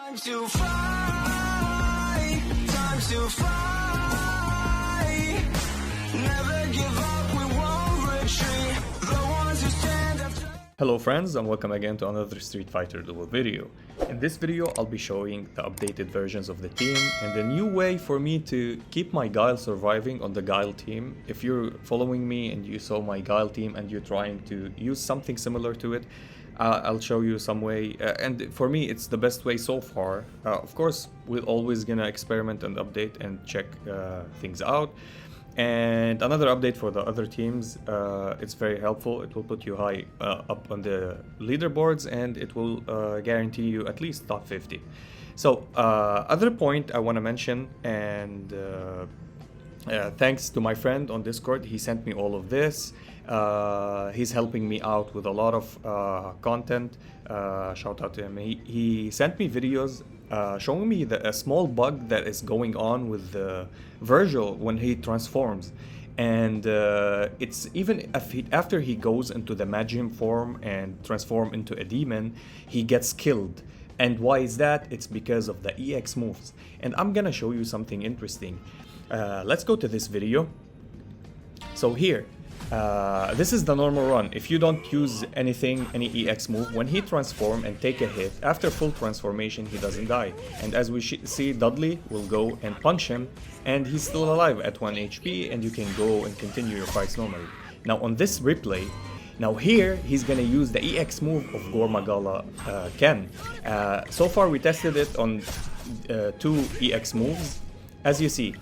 Time to fly, time to fly. Never give up, we won't retreat. The ones who stand up. Hello friends, and welcome again to another Street Fighter Duel video. In this video I'll be showing the updated versions of the team and a new way for me to keep my Guile surviving on the Guile team. If you're following me and you saw my Guile team and you're trying to use something similar to it, I'll show you some way, and for me it's the best way so far. Of course, we're always gonna experiment and update and check things out. And another update for the other teams, it's very helpful. It will put you high up on the leaderboards, and it will guarantee you at least top 50. So other point I want to mention, and thanks to my friend on Discord, he sent me all of this. He's helping me out with a lot of content. Shout out to him. He sent me videos showing me a small bug that is going on with Vergil when he transforms. And it's even after he goes into the Magium form and transform into a demon, he gets killed. And why is that? It's because of the EX moves. And I'm gonna show you something interesting. Let's go to this video. So here, this is the normal run. If you don't use anything, any EX move, when he transforms and take a hit, after full transformation he doesn't die. And as we see, Dudley will go and punch him, and he's still alive at 1 HP, and you can go and continue your fights normally. Now on this replay, now here he's gonna use the EX move of Gormagala Ken. So far we tested it on 2 EX moves, as you see.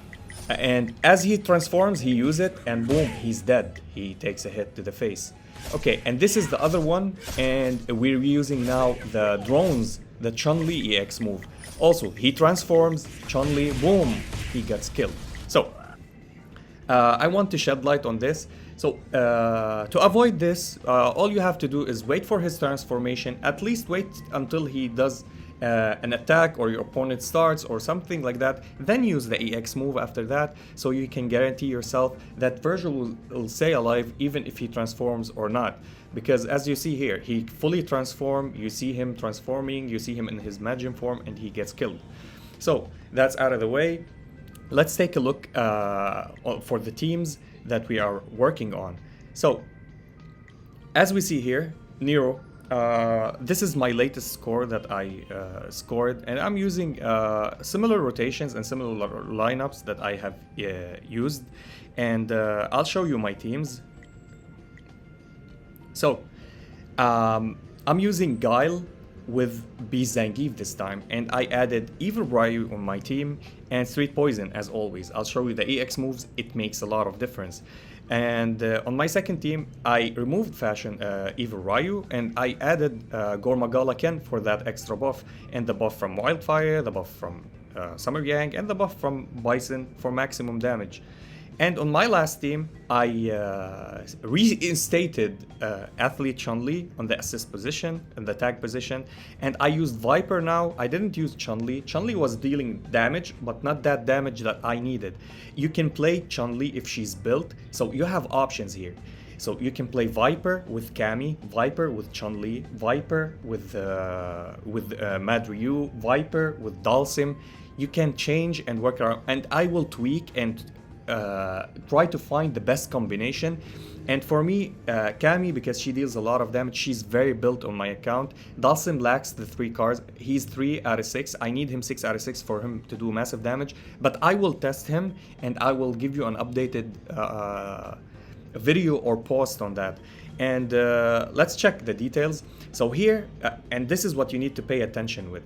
And as he transforms, he uses it, and boom, he's dead. He takes a hit to the face. Okay, and this is the other one, and we're using now the drones, the Chun-Li EX move. Also, he transforms, Chun-Li, boom, he gets killed. So, I want to shed light on this. So, to avoid this, all you have to do is wait for his transformation, at least wait until he does an attack or your opponent starts or something like that, then use the EX move after that, so you can guarantee yourself that Vergil will stay alive even if he transforms or not. Because as you see here, he fully transforms, you see him transforming, you see him in his Magium form, and he gets killed. So that's out of the way. Let's take a look for the teams that we are working on. So as we see here, Nero, this is my latest score that I scored, and I'm using similar rotations and similar lineups that I have used, and I'll show you my teams. So I'm using Guile with B Zangief this time, and I added Evil Ryu on my team and Street Poison as always. I'll show you the EX moves, it makes a lot of difference. And on my second team, I removed Fashion Evil Ryu, and I added Gormagala Ken for that extra buff, and the buff from Wildfire, the buff from Summer Yang, and the buff from Bison for maximum damage. And on my last team, I reinstated Athlete Chun-Li on the assist position and the tag position, and I used Viper now. I didn't use Chun-Li. Chun-Li was dealing damage, but not that damage that I needed. You can play Chun-Li if she's built, so you have options here. So you can play Viper with Cammy, Viper with Chun-Li, Viper with Mad Ryu, Viper with Dalsim. You can change and work around, and I will tweak and try to find the best combination. And for me, Cammy, because she deals a lot of damage, she's very built on my account. Dalsim lacks the 3 cards. He's 3 out of 6. I need him 6 out of 6 for him to do massive damage. But I will test him, and I will give you an updated video or post on that. And let's check the details. So here, and this is what you need to pay attention with.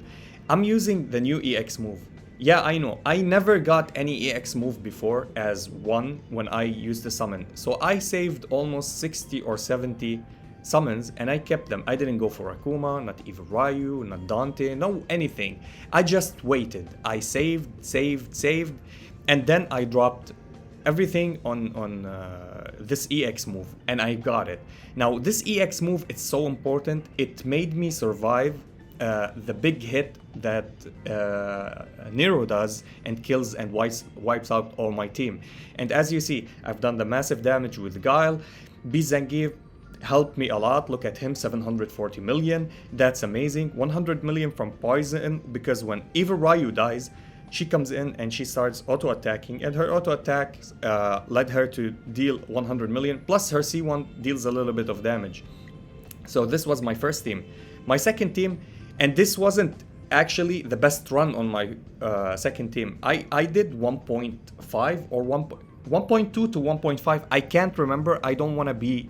I'm using the new EX move. Yeah, I know. I never got any EX move before as one when I used the summon. So I saved almost 60 or 70 summons, and I kept them. I didn't go for Akuma, not Evil Ryu, not Dante, no anything. I just waited. I saved, and then I dropped everything on this EX move, and I got it. Now this EX move, it's so important. It made me survive the big hit that Nero does and kills and wipes out all my team. And as you see, I've done the massive damage with Guile. B Zangief, helped me a lot. Look at him, 740 million. That's amazing. 100 million from Poison, because when Eva Ryu dies, she comes in and she starts auto-attacking, and her auto-attack led her to deal 100 million, plus her C1 deals a little bit of damage. So this was my first team. My second team, and this wasn't actually the best run on my second team. I did 1.5 or 1.2 to 1.5. I can't remember. I don't want to be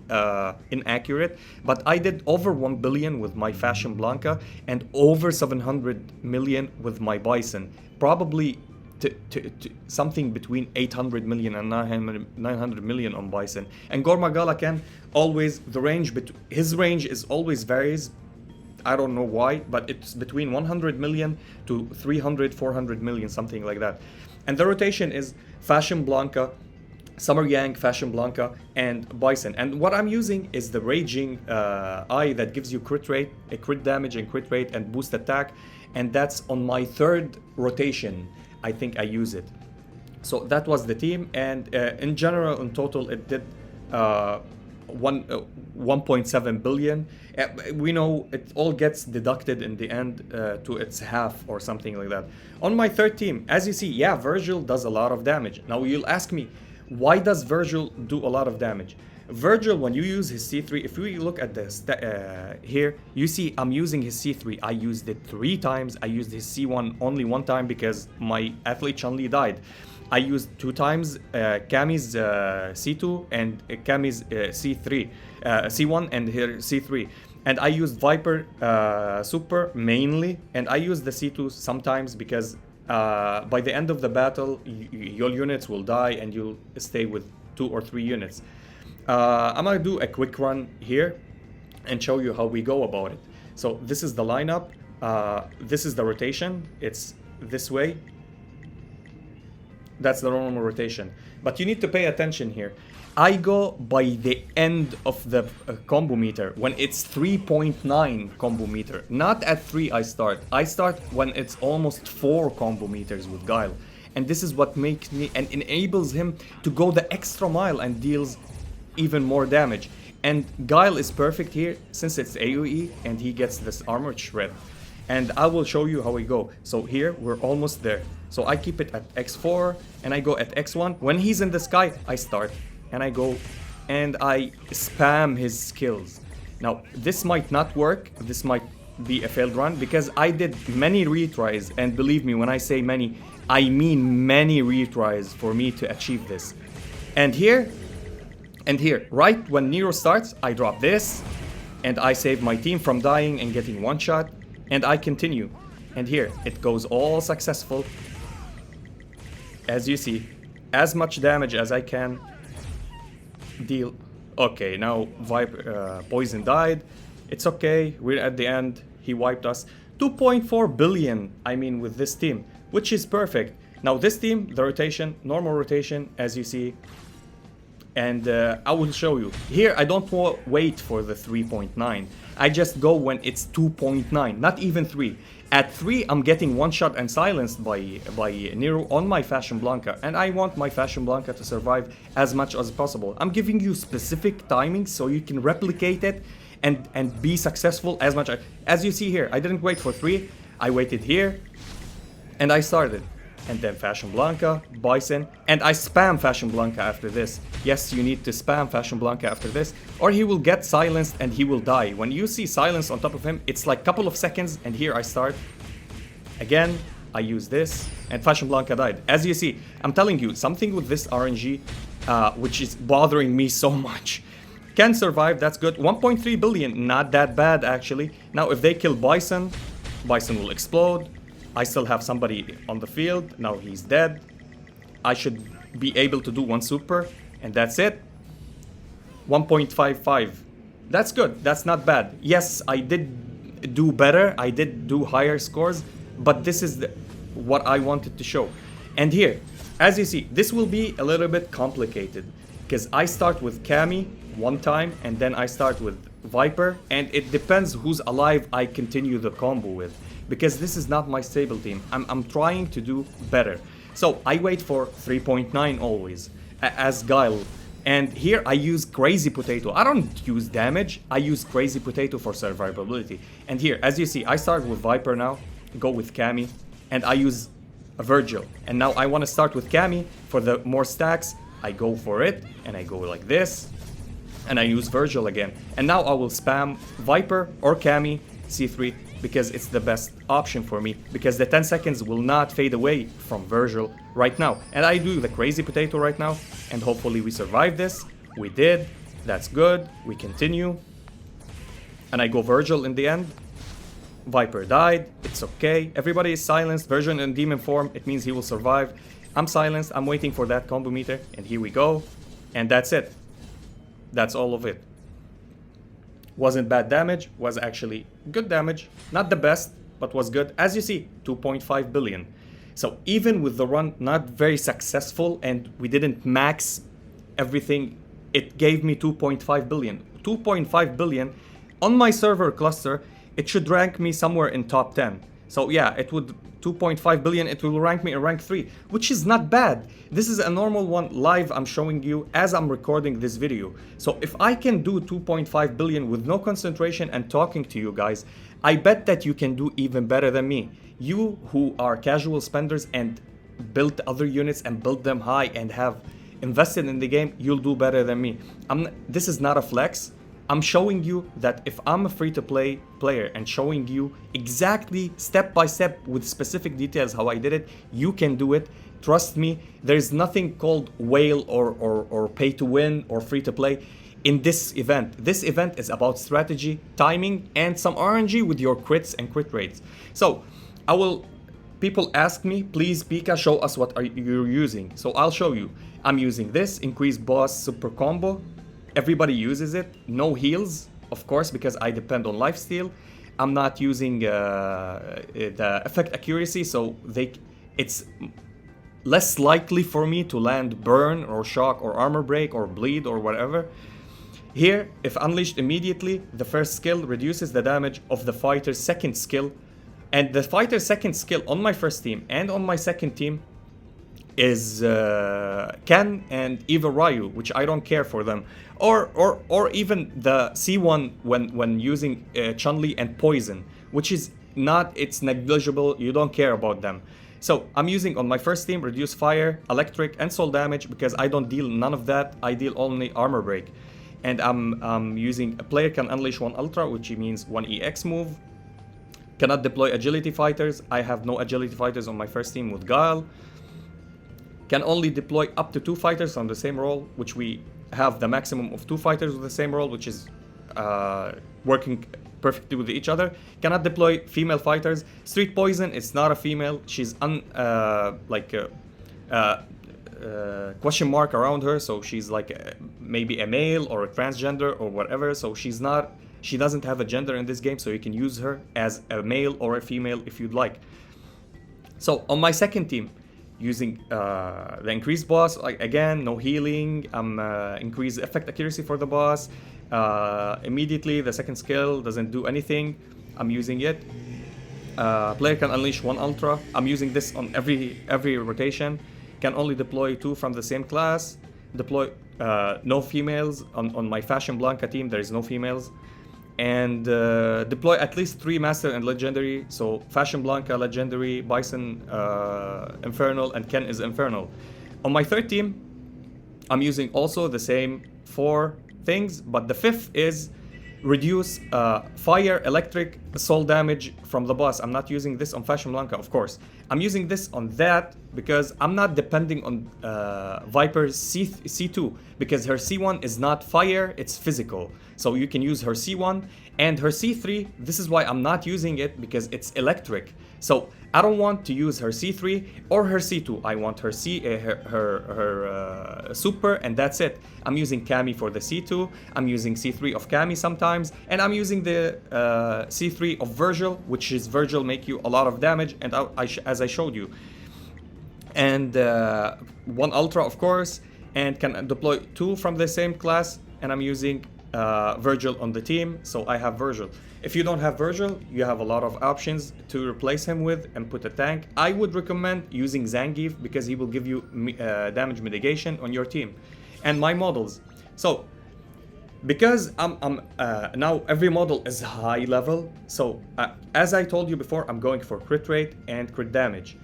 inaccurate, but I did over 1 billion with my Fashion Blanca and over 700 million with my Bison. Probably to something between 800 million and 900 million on Bison. And Gormagala can always, the range, his range is always varies. I don't know why, but it's between 100 million to 300, 400 million, something like that. And the rotation is Fashion Blanca, Summer Yang, Fashion Blanca, and Bison. And what I'm using is the Raging Eye that gives you crit rate, crit damage and crit rate and boost attack. And that's on my third rotation. I think I use it. So that was the team. And in general, in total, it did 1.7 billion. We know it all gets deducted in the end to its half or something like that. On my third team, as you see, yeah, Vergil does a lot of damage. Now you'll ask me, why does Vergil do a lot of damage? Vergil, when you use his C3, if we look at this here, you see I'm using his C3. I used it 3 times. I used his C1 only 1 time because my athlete Chun-Li died. I used 2 times Cammy's C2 and Cammy's C3, C1 and her C3. And I used Viper Super mainly, and I used the C2 sometimes because by the end of the battle, your units will die and you'll stay with 2 or 3 units. I'm gonna do a quick run here and show you how we go about it. So this is the lineup. This is the rotation. It's this way. That's the normal rotation. But you need to pay attention here. I go by the end of the combo meter when it's 3.9 combo meter. Not at 3 I start. I start when it's almost 4 combo meters with Guile. And this is what makes me and enables him to go the extra mile and deals even more damage. And Guile is perfect here since it's AoE and he gets this armor shred. And I will show you how we go. So here we're almost there. So I keep it at X4 and I go at X1. When he's in the sky, I start and I go and I spam his skills. Now this might not work. This might be a failed run because I did many retries, and believe me when I say many, I mean many retries for me to achieve this. And here, right when Nero starts, I drop this and I save my team from dying and getting one shot, and I continue. And here it goes all successful. As you see, as much damage as I can deal. Okay, now Poison died. It's okay, we're at the end. He wiped us. 2.4 billion, I mean, with this team, which is perfect. Now this team, the rotation, normal rotation, as you see. And I will show you. Here, I don't wait for the 3.9. I just go when it's 2.9, not even 3. At 3, I'm getting one shot and silenced by Nero on my Fashion Blanca. And I want my Fashion Blanca to survive as much as possible. I'm giving you specific timings so you can replicate it and be successful as much. As you see here, I didn't wait for 3. I waited here and I started. And then Fashion Blanca, Bison, and I spam Fashion Blanca after this. Yes, you need to spam Fashion Blanca after this, or he will get silenced and he will die. When you see silence on top of him, it's like a couple of seconds, and here I start. Again, I use this, and Fashion Blanca died. As you see, I'm telling you, something with this RNG, which is bothering me so much. Can survive, that's good. 1.3 billion, not that bad actually. Now if they kill Bison, Bison will explode. I still have somebody on the field. Now he's dead. I should be able to do 1 super, and that's it. 1.55. That's good. That's not bad. Yes, I did do better. I did do higher scores, but this is what I wanted to show. And here, as you see, this will be a little bit complicated because I start with Cammy 1 time, and then I start with Viper, and it depends who's alive I continue the combo with. Because this is not my stable team. I'm trying to do better. So I wait for 3.9 always as Guile. And here I use Crazy Potato. I don't use damage, I use Crazy Potato for survivability. And here, as you see, I start with Viper now, go with Cammy, and I use a Vergil. And now I want to start with Cammy for the more stacks. I go for it, and I go like this, and I use Vergil again. And now I will spam Viper or Cammy C3 because it's the best option for me, because the 10 seconds will not fade away from Vergil right now. And I do the Crazy Potato right now, and hopefully we survive this. We did, that's good, we continue. And I go Vergil in the end. Viper died, it's okay. Everybody is silenced, Vergil in demon form, it means he will survive. I'm silenced, I'm waiting for that combo meter, and here we go. And that's it. That's all of it. Wasn't bad damage, was actually good damage. Not the best, but was good. As you see, 2.5 billion. So even with the run not very successful and we didn't max everything, it gave me 2.5 billion. 2.5 billion on my server cluster, it should rank me somewhere in top 10. So yeah, it would 2.5 billion, it will rank me in rank 3, which is not bad. This is a normal one live I'm showing you as I'm recording this video. So if I can do 2.5 billion with no concentration and talking to you guys, I bet that you can do even better than me. You who are casual spenders and built other units and built them high and have invested in the game, you'll do better than me. This is not a flex. I'm showing you that if I'm a free-to-play player and showing you exactly step by step with specific details how I did it, you can do it. Trust me, there's nothing called whale or pay-to-win or free-to-play in this event. This event is about strategy, timing, and some RNG with your crits and crit rates. So, people ask me, please Pika, show us what you're using. So I'll show you. I'm using this, increase boss super combo. Everybody uses it. No heals, of course, because I depend on lifesteal. I'm not using the effect accuracy, so it's less likely for me to land burn or shock or armor break or bleed or whatever. Here, if unleashed immediately, the first skill reduces the damage of the fighter's second skill. And the fighter's second skill on my first team and on my second team is Ken and Eva Ryu, which I don't care for them. Or even the C1 when using Chun-Li and Poison, which is not, it's negligible, you don't care about them. So I'm using on my first team reduce fire, electric, and soul damage because I don't deal none of that. I deal only armor break. And I'm using a player can unleash 1 ultra, which means 1 EX move. Cannot deploy agility fighters. I have no agility fighters on my first team with Guile. Can only deploy up to 2 fighters on the same role, which we have the maximum of 2 fighters with the same role, which is working perfectly with each other. Cannot deploy female fighters. Street Poison is not a female. She's question mark around her, so she's like maybe a male or a transgender or whatever. So she doesn't have a gender in this game, so you can use her as a male or a female if you'd like. So on my second team, using the increased boss, again, no healing. Increase effect accuracy for the boss. Immediately, the second skill doesn't do anything. I'm using it. Player can unleash 1 ultra. I'm using this on every rotation. Can only deploy 2 from the same class. Deploy no females. On my Fashion Blanca team, there is no females. And deploy at least 3 master and legendary. So Fashion Blanca legendary, Bison infernal, and Ken is infernal. On my third team, I'm using also the same 4 things, but the 5th is reduce fire, electric, soul damage from the boss. I'm not using this on Fashion Blanca, of course. I'm using this on that because I'm not depending on Viper's C2 because her C1 is not fire, it's physical. So you can use her C1 and her C3. This is why I'm not using it because it's electric. So I don't want to use her C3 or her C2. I want her super, and that's it. I'm using Cammy for the C2. I'm using C3 of Cammy sometimes, and I'm using the C3 of Vergil, which is Vergil make you a lot of damage, and as I showed you. And 1 ultra, of course, and can deploy 2 from the same class, and I'm using Vergil on the team, so I have Vergil. If you don't have Vergil, you have a lot of options to replace him with and put a tank. I would recommend using Zangief because he will give you damage mitigation on your team. and my models. So because I'm now every model is high level, so as I told you before, I'm going for crit rate and crit damage.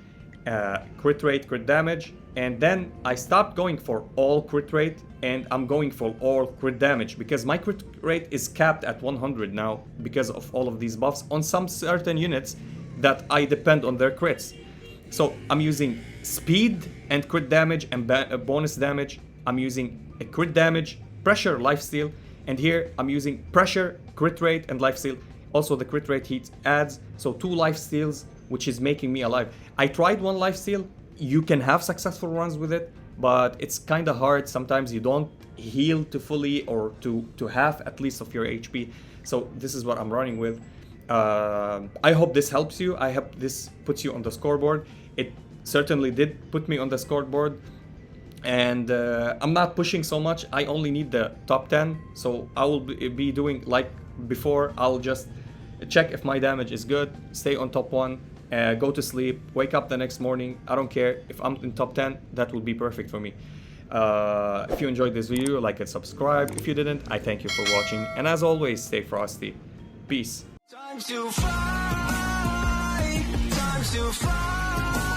Crit rate, crit damage, and then I stopped going for all crit rate and I'm going for all crit damage because my crit rate is capped at 100 now because of all of these buffs on some certain units that I depend on their crits. So I'm using speed and crit damage and bonus damage. I'm using a crit damage, pressure, lifesteal, and here I'm using pressure, crit rate, and lifesteal. Also the crit rate heat adds, so 2 lifesteals, which is making me alive. I tried 1 lifesteal. You can have successful runs with it, but it's kind of hard. Sometimes you don't heal to fully or to half at least of your HP. So this is what I'm running with. I hope this helps you. I hope this puts you on the scoreboard. It certainly did put me on the scoreboard. And I'm not pushing so much. I only need the top 10. So I will be doing like before. I'll just check if my damage is good, stay on top 1, go to sleep, wake up the next morning. I don't care. If I'm in top 10, that will be perfect for me. If you enjoyed this video, like and subscribe. If you didn't, I thank you for watching. And as always, stay frosty. Peace. Time to fly, time to fly.